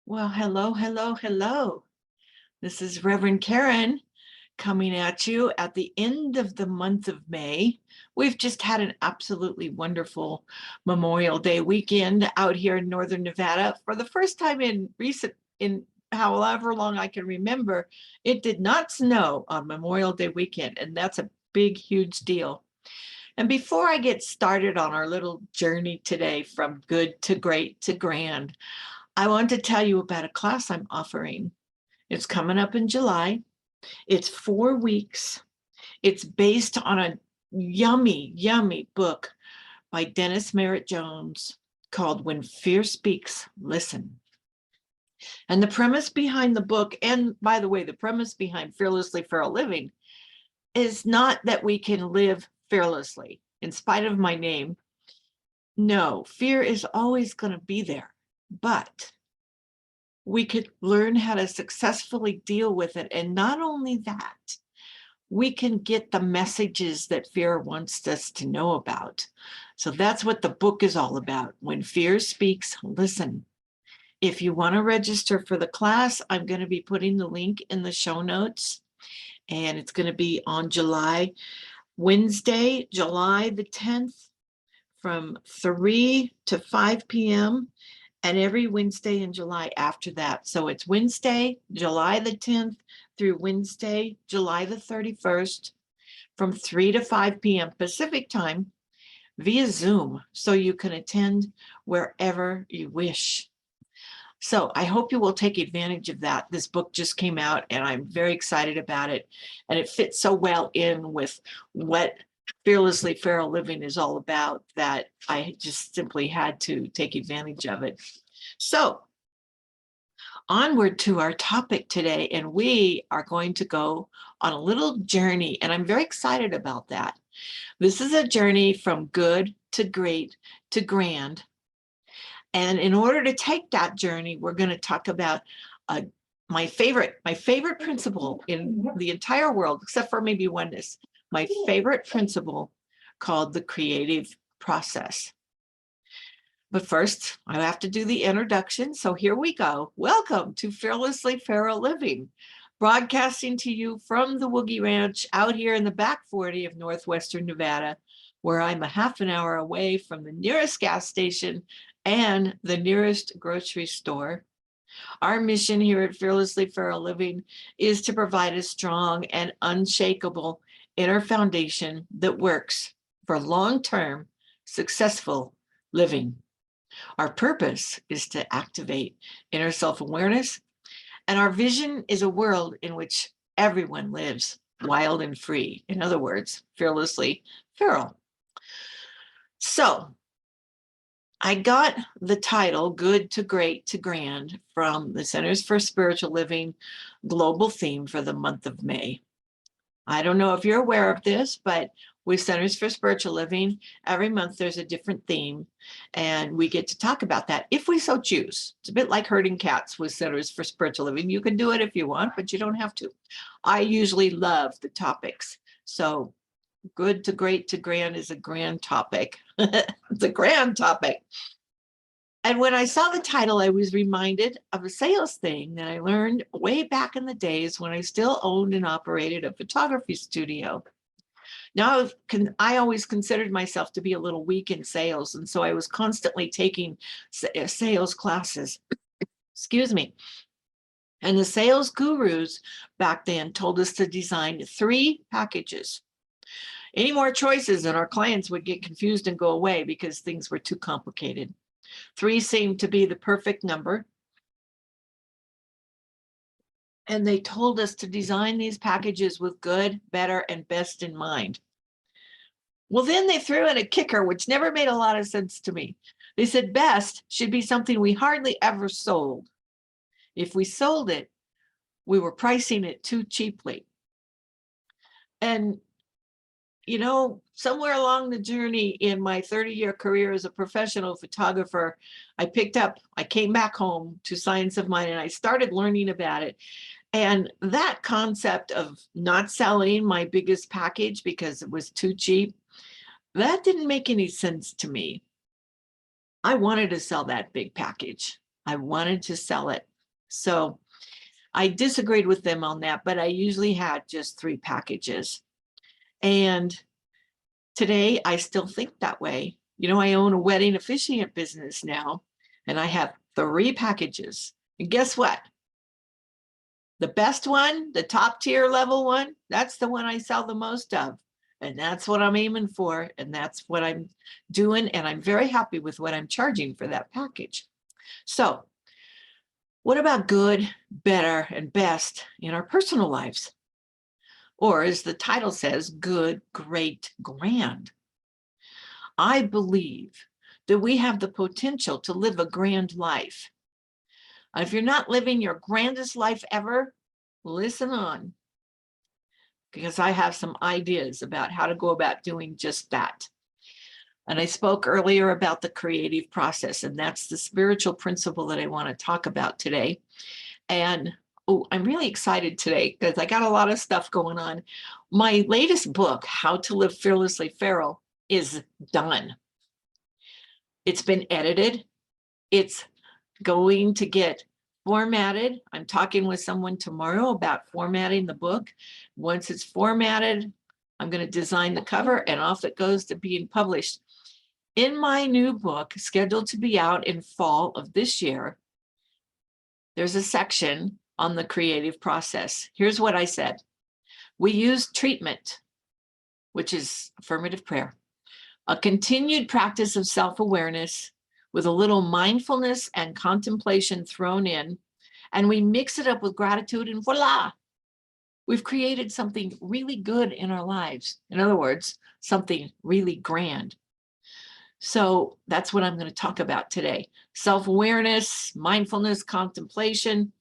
Well, hello, hello, hello. This is Reverend Karen coming at you at the end of the month of May. We've just had an absolutely wonderful Memorial Day weekend out here in Northern Nevada. For the first time in however long I can remember, it did not snow on Memorial Day weekend, and that's a big, huge deal. And before I get started on our little journey today from good to great to grand, I want to tell you about a class I'm offering. It's coming up in July. It's 4 weeks. It's based on a yummy, yummy book by Dennis Merritt Jones called When Fear Speaks, Listen. And the premise behind the book, and by the way, the premise behind Fearlessly Feral Living, is not that we can live fearlessly in spite of my name. No, fear is always going to be there, but we could learn how to successfully deal with it. And not only that, we can get the messages that fear wants us to know about. So that's what the book is all about. When fear speaks, listen. If you want to register for the class, I'm going to be putting the link in the show notes. And it's going to be on Wednesday, July the 10th, from 3 to 5 p.m. and every Wednesday in July after that. So it's Wednesday, July the 10th through Wednesday, July the 31st, from 3 to 5 p.m. Pacific time via Zoom, so you can attend wherever you wish. So I hope you will take advantage of that. This book just came out and I'm very excited about it. And it fits so well in with what Fearlessly Feral Living is all about that I just simply had to take advantage of it. So onward to our topic today, and we are going to go on a little journey, and I'm very excited about that. This is a journey from good to great to grand. And in order to take that journey, we're going to talk about my favorite principle in the entire world, except for maybe oneness, my favorite principle called the creative process. But first, I have to do the introduction. So here we go. Welcome to Fearlessly Feral Living, broadcasting to you from the Woogie Ranch out here in the back 40 of northwestern Nevada, where I'm a half an hour away from the nearest gas station and the nearest grocery store. Our mission here at Fearlessly Feral Living is to provide a strong and unshakable inner foundation that works for long-term, successful living. Our purpose is to activate inner self-awareness, and our vision is a world in which everyone lives wild and free. In other words, fearlessly feral. So I got the title Good to Great to Grand from the Centers for Spiritual Living global theme for the month of May. I don't know if you're aware of this, but with Centers for Spiritual Living, every month there's a different theme, and we get to talk about that if we so choose. It's a bit like herding cats with Centers for Spiritual Living. You can do it if you want, but you don't have to. I usually love the topics. So good to great to grand is a grand topic. It's a grand topic. And when I saw the title, I was reminded of a sales thing that I learned way back in the days when I still owned and operated a photography studio. Now, I always considered myself to be a little weak in sales, and so I was constantly taking sales classes. Excuse me. And the sales gurus back then told us to design 3 packages. Any more choices, and our clients would get confused and go away because things were too complicated. 3 seemed to be the perfect number. And they told us to design these packages with good, better, and best in mind. Well, then they threw in a kicker, which never made a lot of sense to me. They said best should be something we hardly ever sold. If we sold it, we were pricing it too cheaply. And you know, somewhere along the journey in my 30-year career as a professional photographer, I came back home to Science of Mind, and I started learning about it. And that concept of not selling my biggest package because it was too cheap, that didn't make any sense to me. I wanted to sell that big package. I wanted to sell it. So I disagreed with them on that, but I usually had just 3 packages. And today I still think that way. You know, I own a wedding officiant business now, and I have 3 packages. And guess what? The best one, the top tier level one, that's the one I sell the most of. And that's what I'm aiming for. And that's what I'm doing. And I'm very happy with what I'm charging for that package. So, what about good, better, and best in our personal lives? Or, as the title says, good, great, grand. I believe that we have the potential to live a grand life. If you're not living your grandest life ever, listen on, because I have some ideas about how to go about doing just that. And I spoke earlier about the creative process, and that's the spiritual principle that I want to talk about today. And I'm really excited today because I got a lot of stuff going on. My latest book, How to Live Fearlessly Feral, is done. It's been edited. It's going to get formatted. I'm talking with someone tomorrow about formatting the book. Once it's formatted, I'm going to design the cover, and off it goes to being published. In my new book, scheduled to be out in fall of this year, there's a section on the creative process. Here's what I said. We use treatment, which is affirmative prayer, a continued practice of self-awareness with a little mindfulness and contemplation thrown in, and we mix it up with gratitude, and voila, we've created something really good in our lives. In other words, something really grand. So that's what I'm going to talk about today. Self-awareness, mindfulness, contemplation,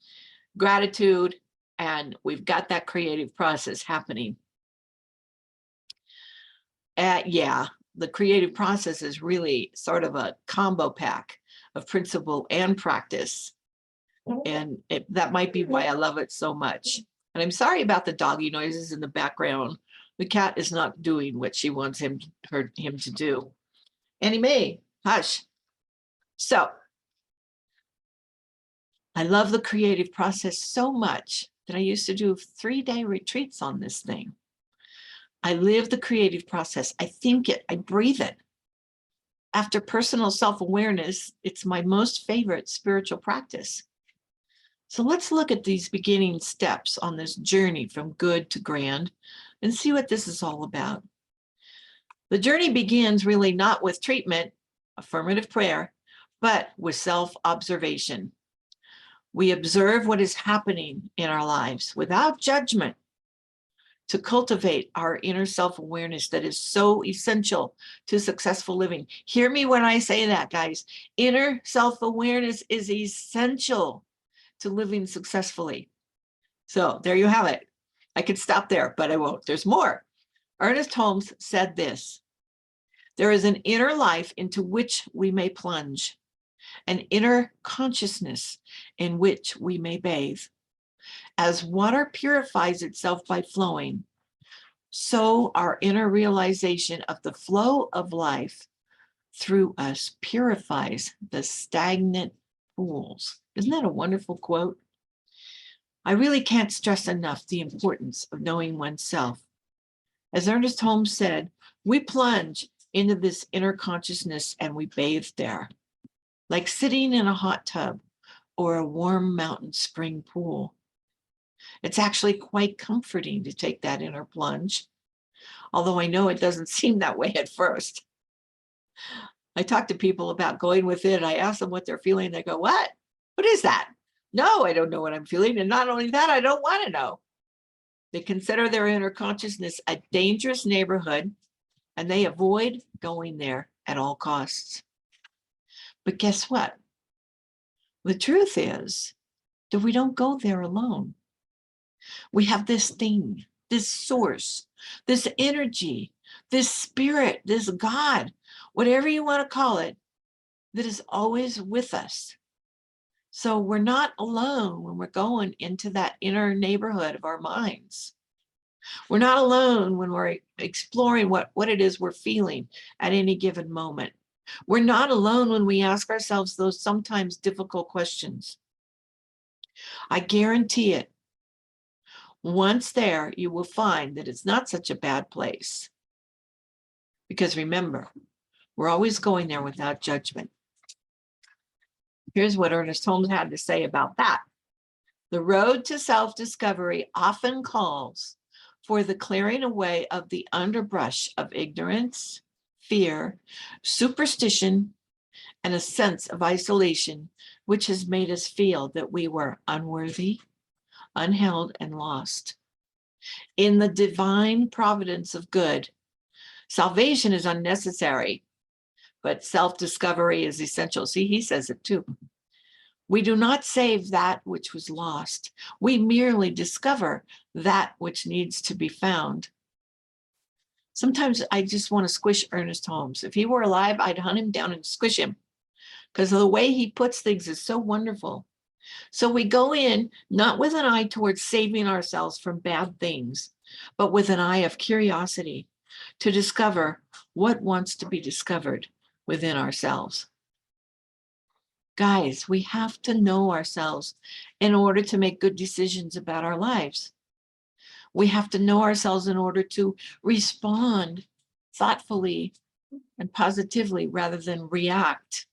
gratitude, and we've got that creative process happening. Yeah, the creative process is really sort of a combo pack of principle and practice. And that might be why I love it so much. And I'm sorry about the doggy noises in the background. The cat is not doing what she wants him to do. Anyway, hush. So I love the creative process so much that I used to do 3-day retreats on this thing. I live the creative process. I think it, I breathe it. After personal self-awareness, it's my most favorite spiritual practice. So let's look at these beginning steps on this journey from good to grand and see what this is all about. The journey begins really not with treatment, affirmative prayer, but with self-observation. We observe what is happening in our lives without judgment to cultivate our inner self-awareness that is so essential to successful living. Hear me when I say that, guys. Inner self-awareness is essential to living successfully. So there you have it. I could stop there, but I won't. There's more. Ernest Holmes said this: there is an inner life into which we may plunge, an inner consciousness in which we may bathe. As water purifies itself by flowing, so our inner realization of the flow of life through us purifies the stagnant pools. Isn't that a wonderful quote? I really can't stress enough the importance of knowing oneself. As Ernest Holmes said, we plunge into this inner consciousness and we bathe there, like sitting in a hot tub or a warm mountain spring pool. It's actually quite comforting to take that inner plunge, although I know it doesn't seem that way at first. I talk to people about going with it. I ask them what they're feeling. They go, what? What is that? No, I don't know what I'm feeling. And not only that, I don't want to know. They consider their inner consciousness a dangerous neighborhood, and they avoid going there at all costs. But guess what? The truth is that we don't go there alone. We have this thing, this source, this energy, this spirit, this God, whatever you want to call it, that is always with us. So we're not alone when we're going into that inner neighborhood of our minds. We're not alone when we're exploring what it is we're feeling at any given moment. We're not alone when we ask ourselves those sometimes difficult questions. I guarantee it. Once there, you will find that it's not such a bad place. Because remember, we're always going there without judgment. Here's what Ernest Holmes had to say about that. The road to self-discovery often calls for the clearing away of the underbrush of ignorance, fear, superstition, and a sense of isolation, which has made us feel that we were unworthy, unheld, and lost. In the divine providence of good, salvation is unnecessary, but self-discovery is essential. See, he says it too. We do not save that which was lost. We merely discover that which needs to be found. Sometimes I just want to squish Ernest Holmes. If he were alive, I'd hunt him down and squish him because the way he puts things is so wonderful. So we go in not with an eye towards saving ourselves from bad things, but with an eye of curiosity to discover what wants to be discovered within ourselves. Guys, we have to know ourselves in order to make good decisions about our lives. We have to know ourselves in order to respond thoughtfully and positively rather than react,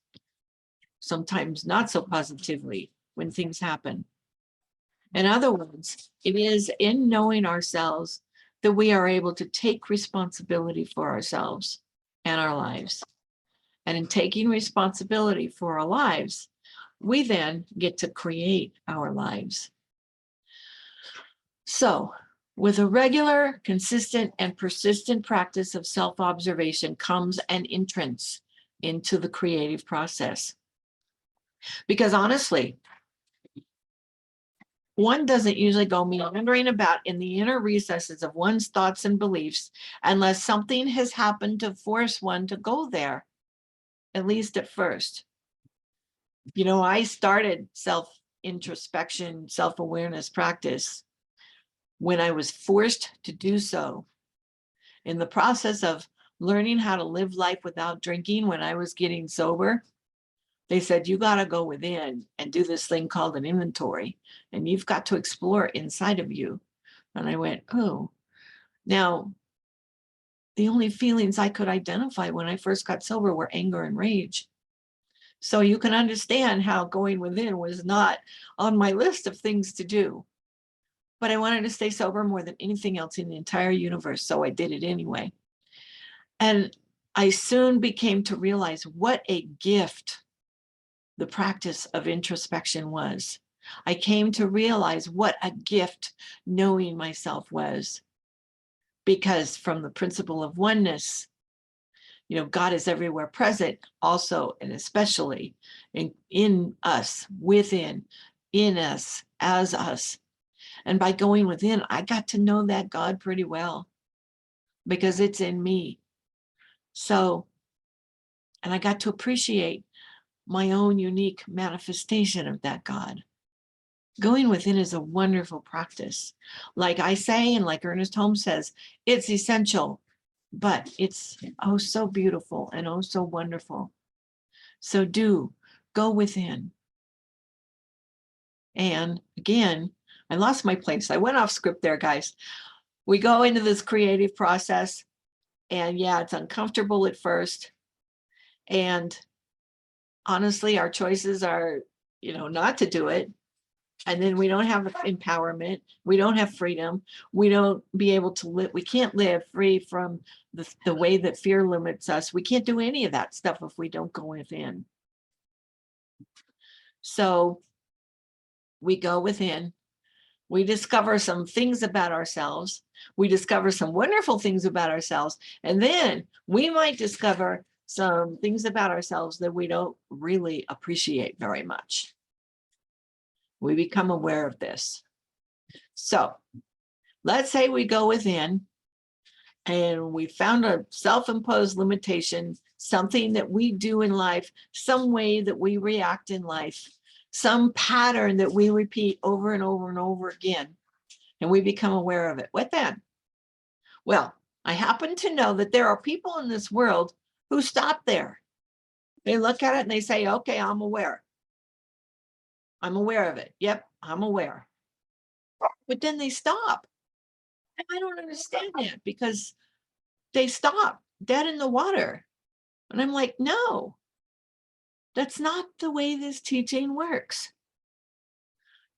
sometimes not so positively when things happen. In other words, it is in knowing ourselves that we are able to take responsibility for ourselves and our lives. And in taking responsibility for our lives, we then get to create our lives. So, with a regular, consistent, and persistent practice of self-observation comes an entrance into the creative process. Because honestly, one doesn't usually go meandering about in the inner recesses of one's thoughts and beliefs unless something has happened to force one to go there, at least at first. You know, I started self-introspection, self-awareness practice when I was forced to do so. In the process of learning how to live life without drinking when I was getting sober, they said, you got to go within and do this thing called an inventory, and you've got to explore inside of you. And I went, oh, now the only feelings I could identify when I first got sober were anger and rage. So you can understand how going within was not on my list of things to do. But I wanted to stay sober more than anything else in the entire universe, so I did it anyway. And I soon became to realize what a gift the practice of introspection was. I came to realize what a gift knowing myself was. Because from the principle of oneness, you know, God is everywhere present, also and especially in us, within, in us, as us. And by going within, I got to know that God pretty well because it's in me. So, and I got to appreciate my own unique manifestation of that God. Going within is a wonderful practice. Like I say, and like Ernest Holmes says, it's essential, but it's oh so beautiful and oh so wonderful. So do go within. And again, I lost my place. I went off script there, guys. We go into this creative process, and yeah, it's uncomfortable at first. And honestly, our choices are, you know, not to do it. And then we don't have empowerment. We don't have freedom. We don't be able to live. We can't live free from the way that fear limits us. We can't do any of that stuff if we don't go within. So we go within. We discover some things about ourselves. We discover some wonderful things about ourselves. And then we might discover some things about ourselves that we don't really appreciate very much. We become aware of this. So let's say we go within and we found a self-imposed limitation, something that we do in life, some way that we react in life, some pattern that we repeat over and over and over again, and we become aware of it. What then? Well, I happen to know that there are people in this world who stop there. They look at it and they say, okay, I'm aware. I'm aware of it. Yep, I'm aware. But then they stop. And I don't understand that because they stop dead in the water. And I'm like, no, that's not the way this teaching works.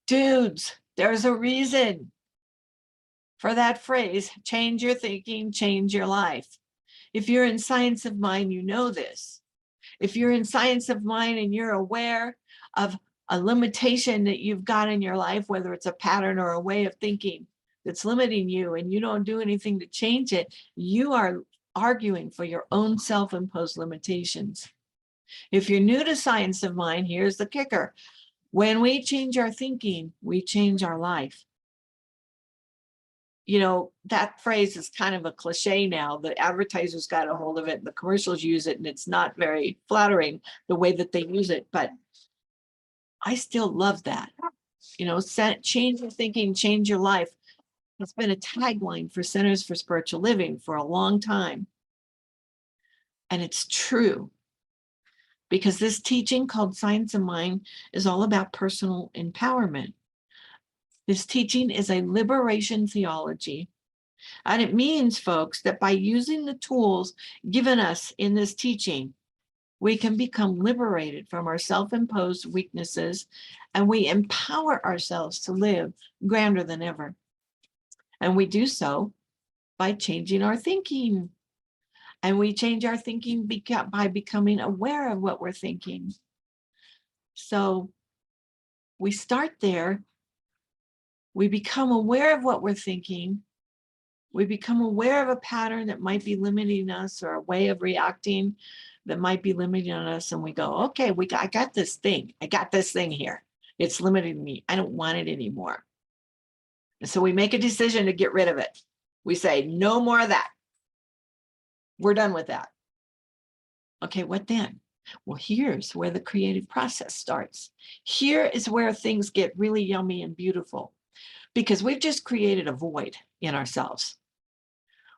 Dudes, there's a reason for that phrase, change your thinking, change your life. If you're in science of mind, you know this. If you're in science of mind and you're aware of a limitation that you've got in your life, whether it's a pattern or a way of thinking that's limiting you and you don't do anything to change it, you are arguing for your own self-imposed limitations. If you're new to science of mind, here's the kicker. When we change our thinking, we change our life. You know, that phrase is kind of a cliche now. The advertisers got a hold of it, the commercials use it, and it's not very flattering the way that they use it, but I still love that. You know, change your thinking, change your life. It's been a tagline for Centers for Spiritual Living for a long time. And it's true because this teaching called Science of Mind is all about personal empowerment. This teaching is a liberation theology. And it means, folks, that by using the tools given us in this teaching, we can become liberated from our self-imposed weaknesses and we empower ourselves to live grander than ever. And we do so by changing our thinking. And we change our thinking by becoming aware of what we're thinking. So we start there. We become aware of what we're thinking. We become aware of a pattern that might be limiting us or a way of reacting that might be limiting us. And we go, okay, I got this thing. I got this thing here. It's limiting me. I don't want it anymore. And so we make a decision to get rid of it. We say, no more of that. We're done with that. Okay, what then? Well, here's where the creative process starts. Here is where things get really yummy and beautiful because we've just created a void in ourselves.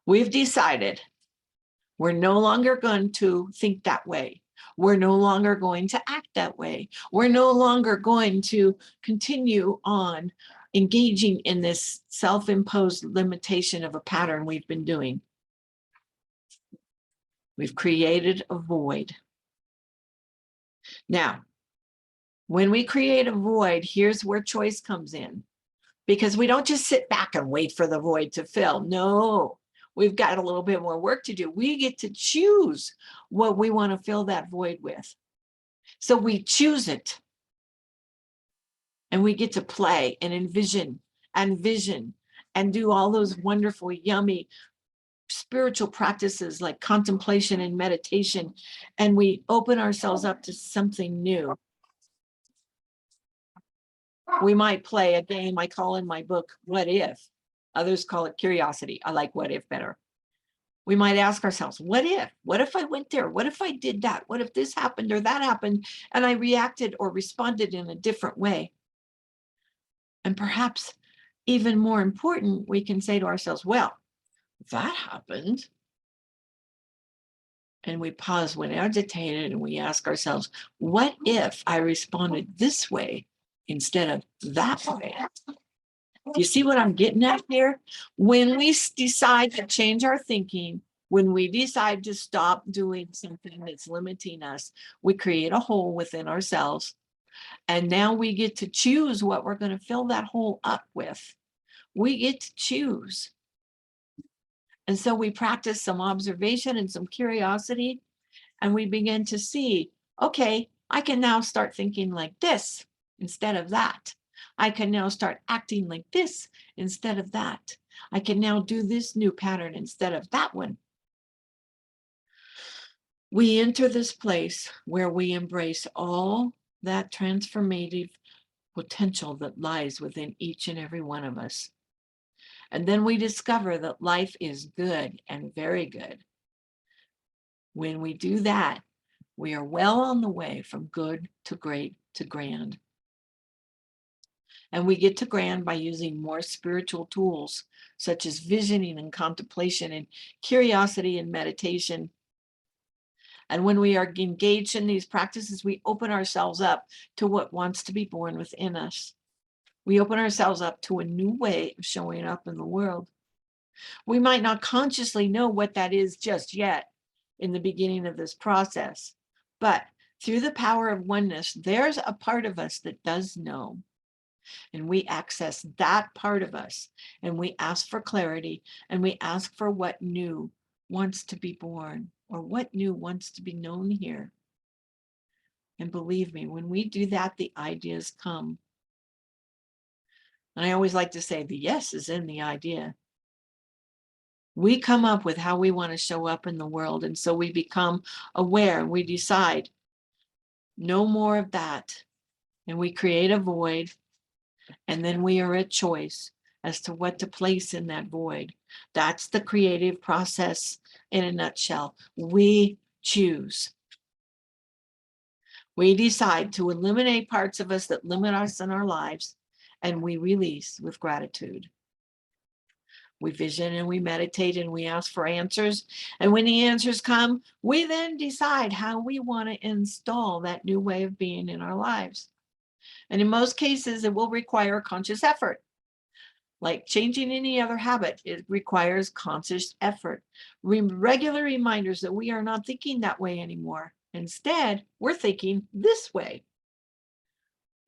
We've decided we're no longer going to think that way. We're no longer going to act that way. We're no longer going to continue on engaging in this self-imposed limitation of a pattern we've been doing. We've created a void. Now, when we create a void, here's where choice comes in. Because we don't just sit back and wait for the void to fill. No, we've got a little bit more work to do. We get to choose what we want to fill that void with. So we choose it. And we get to play and envision and vision and do all those wonderful, yummy spiritual practices like contemplation and meditation. And we open ourselves up to something new. We might play a game I call in my book, What If? Others call it curiosity. I like what if better. We might ask ourselves, what if? What if I went there? What if I did that? What if this happened or that happened and I reacted or responded in a different way? And perhaps even more important, we can say to ourselves, well, that happened. And we pause when agitated and we ask ourselves, what if I responded this way instead of that way? Do you see what I'm getting at here? When we decide to change our thinking, when we decide to stop doing something that's limiting us, we create a hole within ourselves. And now we get to choose what we're going to fill that hole up with. We get to choose. And so we practice some observation and some curiosity, and we begin to see, okay, I can now start thinking like this instead of that. I can now start acting like this instead of that. I can now do this new pattern instead of that one. We enter this place where we embrace all that transformative potential that lies within each and every one of us. And then we discover that life is good and very good. When we do that, we are well on the way from good to great to grand. And we get to grand by using more spiritual tools, such as visioning and contemplation and curiosity and meditation. And when we are engaged in these practices, we open ourselves up to what wants to be born within us. We open ourselves up to a new way of showing up in the world. We might not consciously know what that is just yet in the beginning of this process, but through the power of oneness, there's a part of us that does know. And we access that part of us, and we ask for clarity, and we ask for what new wants to be born, or what new wants to be known here. And believe me, when we do that, the ideas come. And I always like to say the yes is in the idea. We come up with how we want to show up in the world. And so we become aware and we decide no more of that. And we create a void. And then we are at choice as to what to place in that void. That's the creative process in a nutshell. We choose. We decide to eliminate parts of us that limit us in our lives, and we release with gratitude. We vision and we meditate and we ask for answers. And when the answers come, we then decide how we want to install that new way of being in our lives. And in most cases, it will require conscious effort. Like changing any other habit, it requires conscious effort. Regular reminders that we are not thinking that way anymore. Instead, we're thinking this way.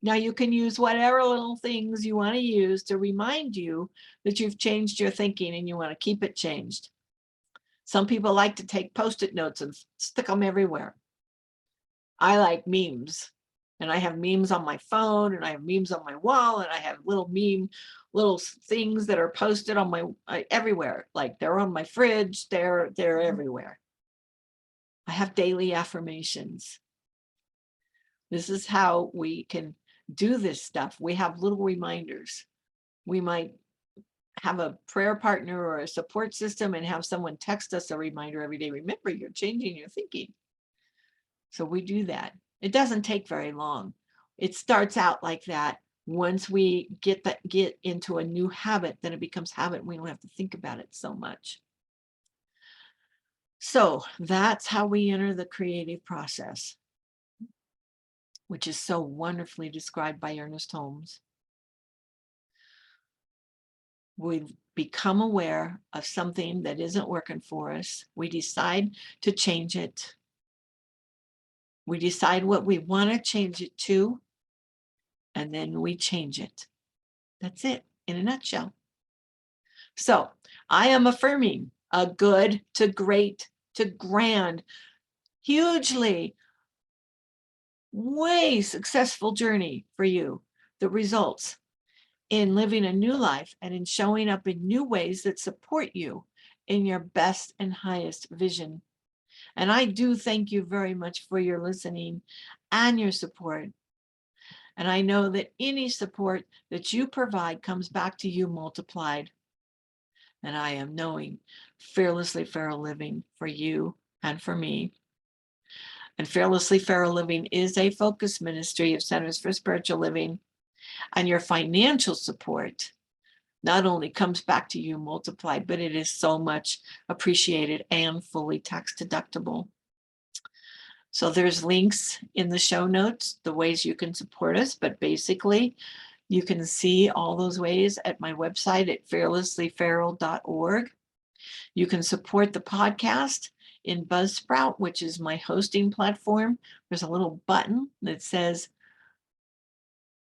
Now you can use whatever little things you want to use to remind you that you've changed your thinking and you want to keep it changed. Some people like to take Post-it notes and stick them everywhere. I like memes, and I have memes on my phone, and I have memes on my wall, and I have little things that are posted on my everywhere. Like they're on my fridge, they're everywhere. I have daily affirmations. This is how we can do this stuff. We have little reminders. We might have a prayer partner or a support system and have someone text us a reminder every day. Remember, you're changing your thinking. So we do that. It doesn't take very long. It starts out like that. Once we get into a new habit, then it becomes habit. We don't have to think about it so much. So that's how we enter the creative process, which is so wonderfully described by Ernest Holmes. We become aware of something that isn't working for us. We decide to change it. We decide what we want to change it to, and then we change it. That's it in a nutshell. So I am affirming a good to great to grand, hugely way successful journey for you that results in living a new life and in showing up in new ways that support you in your best and highest vision. And I do thank you very much for your listening and your support. And I know that any support that you provide comes back to you multiplied. And I am knowing Fearlessly Feral Living for you and for me. And Fearlessly Feral Living is a focus ministry of Centers for Spiritual Living. And your financial support not only comes back to you multiplied, but it is so much appreciated and fully tax deductible. So there's links in the show notes, the ways you can support us, but basically you can see all those ways at my website at fearlesslyferal.org. You can support the podcast in Buzzsprout, which is my hosting platform. There's a little button that says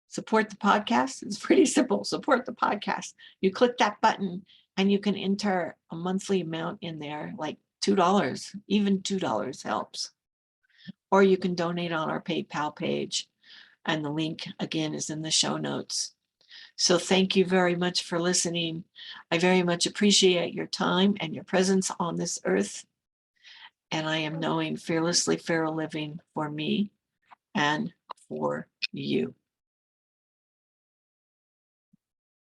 support the podcast. It's pretty simple. Support the podcast. You click that button and you can enter a monthly amount in there, like $2. Even $2 helps. Or you can donate on our PayPal page. And the link, again, is in the show notes. So thank you very much for listening. I very much appreciate your time and your presence on this earth. And I am knowing Fearlessly Feral Living for me and for you.